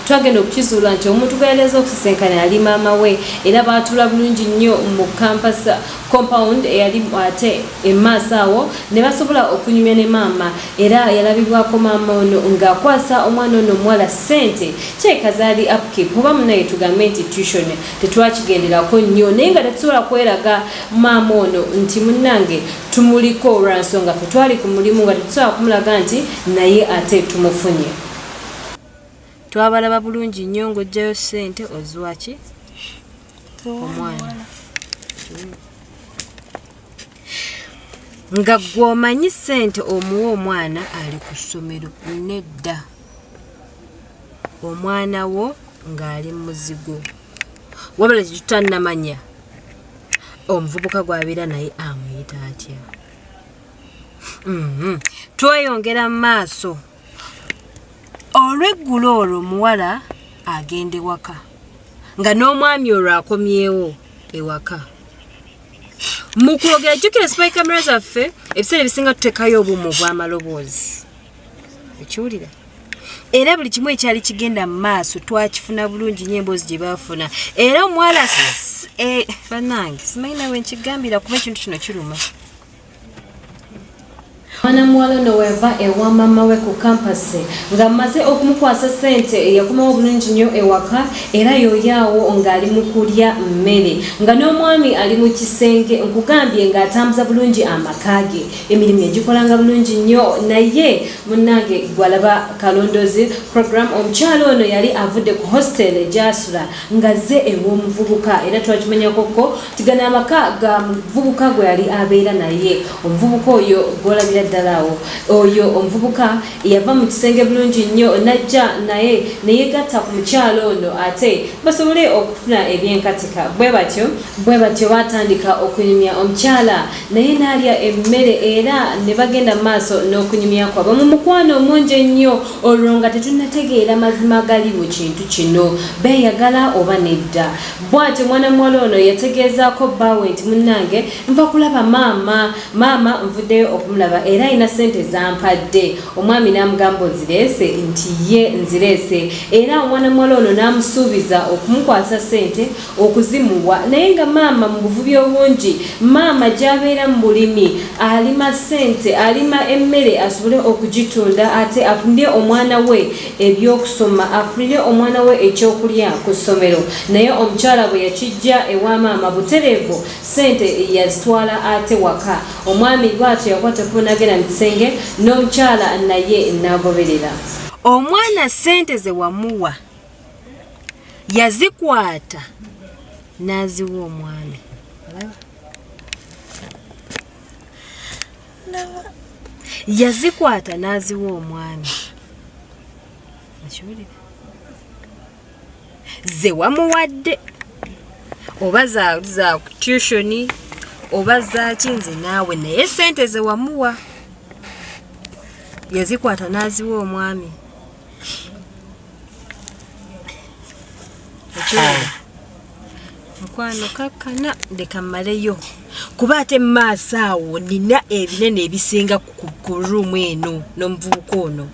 twagenda okukizuula nti omuntu gweyaleeza okusisenkana yali maama we era baatula bulungi nnyo mu campus compound eyali ate emaaso awo ne basobola okunyumya ne maama era yalabibwako maama ono ng'akwasa omwana ono omuwala ssente kyeka zaali upkeep oba munaye tugambe nti tuition tetwakigenderako nnyo naye nga tetusobola kweraga maama ono nti munnange tumuliko olwansonga ffe twali ku mulimu nga tetusobola kumulaga nti naye ate tumufunye. Twabalaba bulungi nnyo ng'ojjayo ssente oziwaki omwana nga gw'omanyi ssente omuwa omwana ali ku ssomero nedda omwana wo ng'ali mu muzigo wabula tetutannamanya omuvubuka gw'abeera naye amuyita atya. Tweyongera mu maaso olw'eggulo olwo omuwala agenda ewaka nga n'omwami olwo akomyewo ewaka. Mu kwogera jjukira spy camera zaffe ebiseera ebisinga tuteekayo obumu obw'amaloboozi ekiwulira era buli kimu ekyali kigenda mu maaso twakifuna bulungi nnyo emboozi gye baafuna era omuwala bannange simanyi nawe nkigambira kuba ekintu kino kiruma. Mwana muwala ono weva ewa maama we ku kampasi ng'amaze okumukwasa ssente yakomawo bulungi nnyo ewaka era yooyaawo ng'ali mu kulya mmere nga n'omwami ali mu kisenge nkugambye ng'atambuza bulungi amaka ge emirimu yagikolanga bulungi nnyo naye munnange gwalaba Kalondozi program omukyalo ono yali avudde ku hostel gy'asula ng'azze ew'omuvubuka era twakimanyakoko tigana amaka ga muvubuka gwe yali abeera naye omuvubuka oyo gw'olabira ddalawo oyo omuvubuka yava mu kisenge bulungi nnyo najja naye neyegatta ku mukyalo ono ate basobole okufuna ebyenkatika bwe batyo batandika okunyumya omukyala naye n'alya emmere era ne bagenda mu maaso n'okunyumya kwabwe mu mukwano omungi ennyo olwo nga tetunnategeera mazima gali mu kintu kino beeyagala oba nedda. Bw'atyo mwana muwala ono yategeezaako bbaawe nti munnange nva kulaba maama nvuddeyo okumulaba era alina ssente zampadde. Omwami n'amugamba onzireese nti ye nzireese era omwana muwala ono n'amusuubiza okumukwasa ssente okuzimuwa naye nga maama mu buvubi obungi maama gy'abeera mu bulimi alima ssente alima emmere asobole okugitunda ate afunire omwana we ebyokusoma afunire omwana we ekyokulya ku ssomero naye omukyala bwe yakijja ewa maama butereevu ssente yazitwala ate waka. Omwami bw'atyo yakwata kunagera mu kisenge n'omukyala naye n'agoberera. Omwana ssente ze wamuwa yazikwata n'aziwa omwami. Yazikwata n'aziwa omwami. Ze wamuwadde oba za tuition oba zaaki nze naawe naye ssente ze wamuwa yazikwata n'aziwa omwami. Mukwano kakkana leka mmaleyo kuba ate mu maaso awo nina ebinene ebisinga ku ruumu eno n'omuvubuka ono.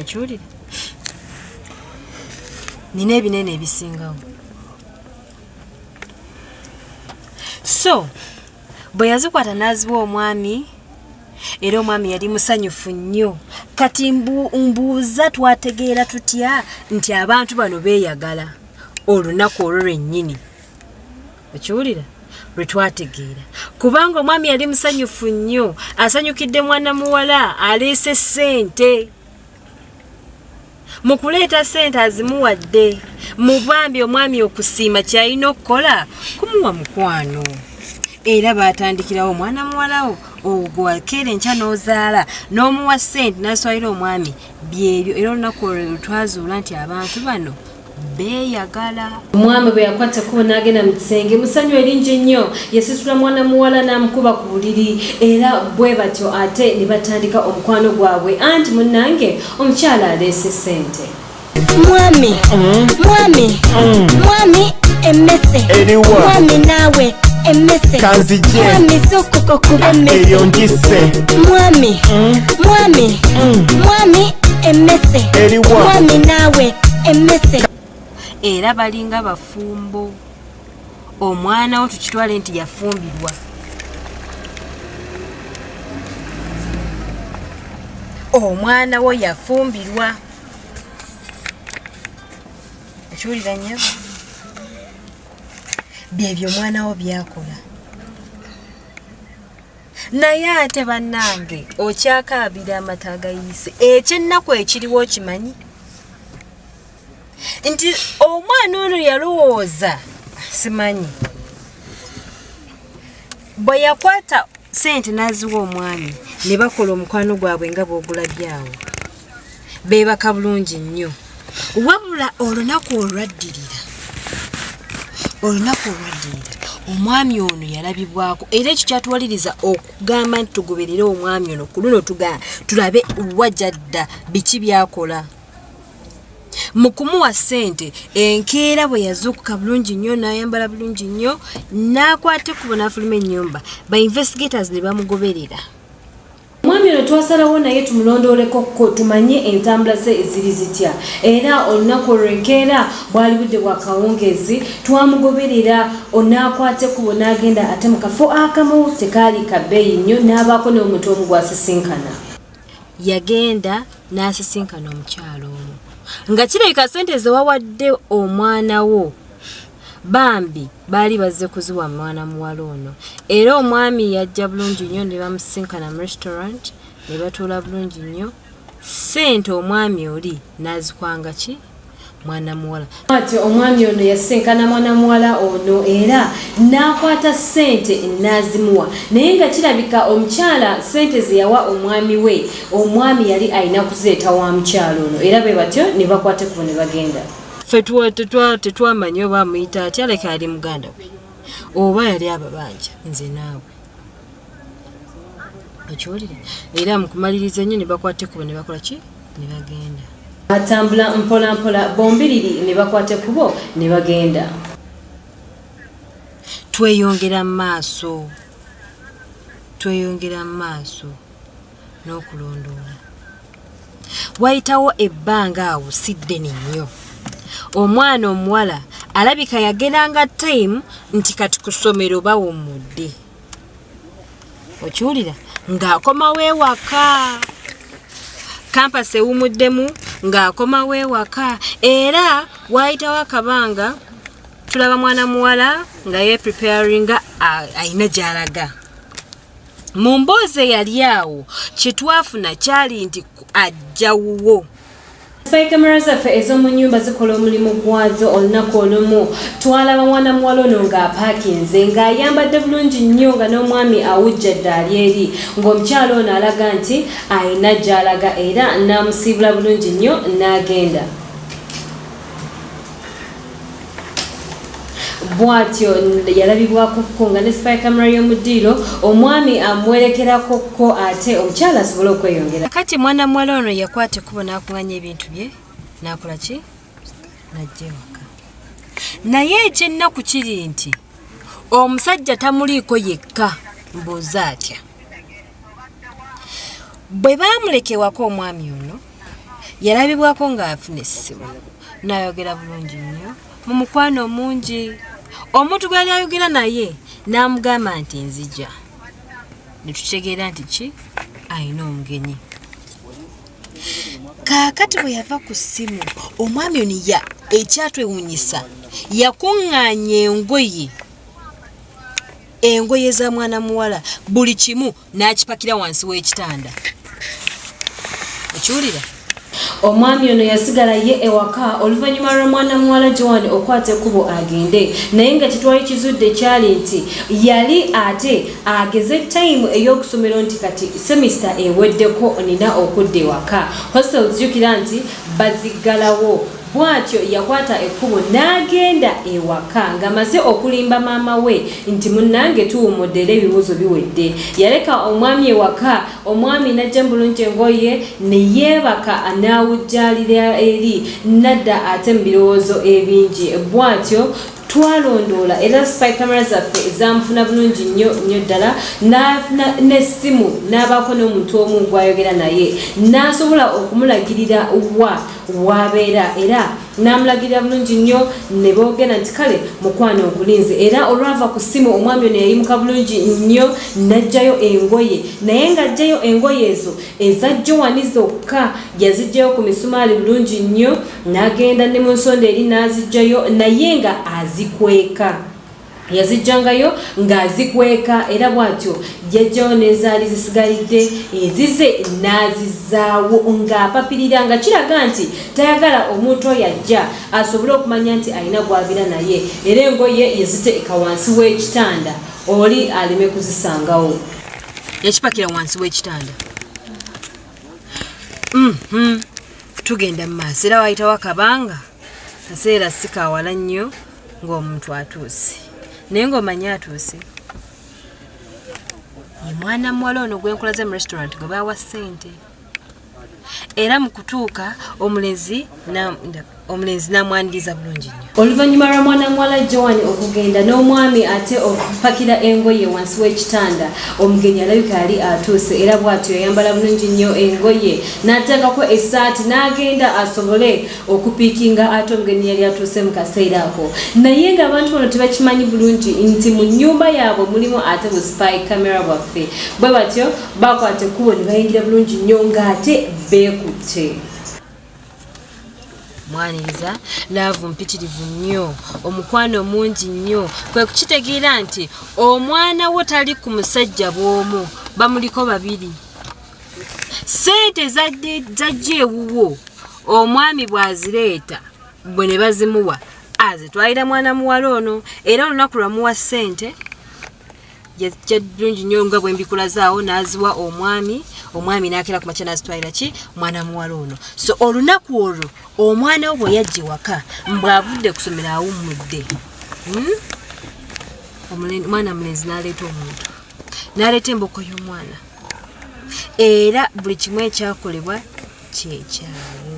Okiwulira? Nina ebinene ebisingawo. So bwe yazikwata n'aziwa omwami era omwami yali musanyufu nnyo. Kati mbuuza twategeera tutya nti abantu bano beeyagala olunaku olwo lwennyini? Okiwulira? Lwe twategeera kubanga omwami yali musanyufu nnyo asanyukidde mwana muwala aleese ssente. Mu kuleeta ssente azimuwadde mu bambi omwami okusiima kyalina okukola kumuwa mukwano era baatandikirawo omwana muwalawo ogwakeera enkya n'ozaala n'omuwa ssente n'aswalira omwami byebyo era olunaku olwo twazuula nti abantu bano beeyagala. Omwami bwe yakwatako n'agenda mu kisenge musanyu eringi ennyo yasitula mwana muwala n'amukuba ku buliri era bwe batyo ate ne batandika omukwano gwabwe anti munnange omukyala aleese ssente. Mwami emmese mwami naawe emmese mwami sokoko kuba emmese mwami emmese mwami naawe emmese era balinga bafumbo omwana wo tukitwale nti yafumbirwa omwana wo yafumbirwa ekiwulira nnyo byebyo omwana wo byakola naye ate bannange okyakaabira amata agayise ekyennaku ekiriwo okimanyi nti omwana ono yalowooza simanyi bwe yakwata sente n'aziwa omwami ne bakola omukwano gwabwe nga bw'ogulabyawo beebaka bulungi nnyo wabula olunaku olwaddirira omwami ono yalabibwako era ekyo kyatuwaliriza okugamba nti tugoberere omwami ono ku luno tulabe wajjadda biki byakola mu kumuwa ssente enkeera bwe yazuukuka bulungi nnyo n'ayambala bulungi nnyo n'akwate kubo n'afuluma ennyumba ba investigators ne bamugoberera omwami ono twasalawo naye tumulondooleko tumanye entambula ze eziri zitya era olunaku olw'enkeera bwali budde bwa kawungeezi twamugoberera onaakwate kubo n'agenda ate mu kafo akamu tekaali kabbeeyi nnyo n'abaako n'omuntu omu gwasisinkana yagenda n'asisinkana omukyalo omu nga kirabika ssente ze wawadde omwana wo bambi baali bazze kuziwa mwana muwala ono era omwami yajja bulungi nnyo ne bamusisinkana mu restaurant ne batuula bulungi nnyo ssente omwami oli n'azikwanga ki mwana muwala ati omwami ono yasisinkana mwana muwala ono era n'akwata ssente n'azimuwa naye nga kirabika omukyala ssente ze yawa omwami we omwami yali alina kuzeeta wa mukyalo ono era bwe batyo ne bakwate kubo ne bagenda ffe tetwamanya oba amuyita atya leka ali muganda we oba yali ababanja nze naawe okiwulira era mu kumaliriza ennyo ne bakwate kubo ne bakola ki ne bagenda batambula mpola mpola bombiriri ne bakwate kubo ne bagenda tweyongera mu maaso n'okulondoola wayitawo ebbanga awo siddeni nnyo omwana omuwala alabika yageranga time nti kati ku ssomero bawummudde okiwulira ng'akomawo ewaka kampasi ewumuddemu ng'akomawo ewaka era wayitawo akabanga tulaba mwana muwala nga yeepreparinga ayina gy'alaga mu mboozi eyali awo kye twafuna kyali nti ajjawuwo Spy camera zaffe ez'omu nnyumba zikola omulimu gwazo olunaku olumu twalaba mwana muwala ono ng'apaakinze ng'ayambadde bulungi nnyo nga n'omwami awujjadde ali eri ng'omukyalo ono alaga nti ayina gy'alaga era n'amusiibula bulungi nnyo n'agenda bwatyo yalabibwako nga ne spy camera y'omu ddiiro omwami amwerekerako ko ate omukyala asobole okweyongera kati mwana muwala ono yakwata ekkubo n'akuŋŋanya ebintu bye n'akola ki n'ajja ewaka naye ekyennaku kiri nti omusajja tamuliiko yekka mbuuza atya bwe baamuleka ewaka omwami ono yalabibwako ng'afuna essimu n'ayogera bulungi nnyo mu mukwano mungi omuntu gwali ayogera naye n'amugamba nti nzija ne tutegeera nti ki ayina omugenyi kaakati bwe yava ku ssimu omwami ono ekyatwewuunyisa yakuŋŋaanya engoye za mwana muwala buli kimu n'akipakira wansi w'ekitanda okiwulira omwami ono yasigala ye ewaka oluvannyuma lw'omwana muwala Joan okwata ekkubo agende naye nga kitwali kizudde kyali nti yali ate ageze time ey'okusomero nti kati semester eweddeko nina okudda ewaka hostel jjukira nti baziggalawo bwatyo yakwata ekkubo n'agenda ewaka ng'amaze okulimba maama we nti munnange tuwummudde era ebibuuzo biwedde yaleka omwami ewaka omwami n'ajja bulungi engoye ne yeebaka n'awujjaalira eri nadda ate mu birowoozo ebingi bwatyo twalondoola era spy camera zaffe zamufuna bulungi nnyo ddala n'essimu n'abaako n'omuntu omu gwayogera naye n'asobola okumulagirira waabeera era n'amulagirira bulungi nnyo ne boogera nti kale mukwano ogulinze era olwava ku ssimu omwami ono yayimuka bulungi nnyo n'ajjayo engoye naye ng'ajjayo engoye ezo ezajjowani zokka yazijjayo ku misumaali bulungi nnyo n'agenda ne mu nsonda eri n'azijjayo naye nga azikweka yazijjangayo ng'azikweka era bw'atyo jjajjawo n'ezaali zisigalidde ezize n'azizaawo ng'apapirira nga kiraga nti tayagala omuntu oyo ajja asobole okumanya nti alina gw'abira naye era engoye yaziteeka wansi w'ekitanda oli aleme kuzisangawo yakipakira wansi w'ekitanda. Tugenda mu maaso era wayitawo akabanga kaseera sikawala nnyo ng'omuntu atuuse naye ng'omanyi atuuse ye mwana muwala ono gwenkulaze mu restaurant gwe baawa ssente era mu kutuuka omulenzi n'amwaniriza bulungi nnyo. Oluvannyuma lwa mwana muwala Joan okugenda n'omwami ate okupakira engoye wansi w'ekitanda omugenyi alabika yali atuuse era bw'atyo yayambala bulungi nnyo engoye n'ateekako essaati n'agenda asobole okupiikinga ate omugenyi yali atuuse mu kaseera ako naye ng'abantu bano tebakimanyi bulungi nti mu nnyumba yaabwe mulimu ate bu spy camera bwaffe bwe batyo bakwata ekkubo ne bayingira bulungi nnyo ng'ate beekutte. Mwaniriza laavu mpitirivu nnyo omukwano mungi nnyo kwe kukitegeera nti omwana wo tali ku musajja bw'omu bamuliko babiri ssente zajja ewuwo omwami bw'azireeta bwe ne bazimuwa azitwalira mwana muwala ono era olunaku lwamuwa ssente yajja bulungi nnyo nga bwe mbikulazaawo n'aziwa omwami n'akera ku makya n'azitwalira ki mwana muwala ono so olunaku olwo omwana we bwe yajja ewaka mbw'avudde kusomera awummudde omwana mulenzi n'aleeta omuntu n'aleeta emboko y'omwana era buli kimu ekyakolebwa kyekyawo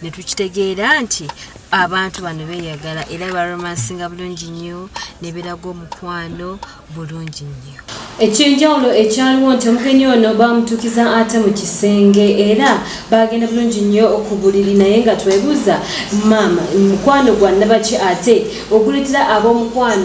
ne tukitegeera nti abantu bano beeyagala era baromansinga bulungi nnyo ne beraga omukwano bulungi nnyo. Ekyenjawulo ekyaliwo nti omugenyi ono bamutuukiza ate mu kisenge era bagenda bulungi nnyo ku buliri naye nga twebuuza maama mukwano gwa nabaki ate okuleetera ab'omukwano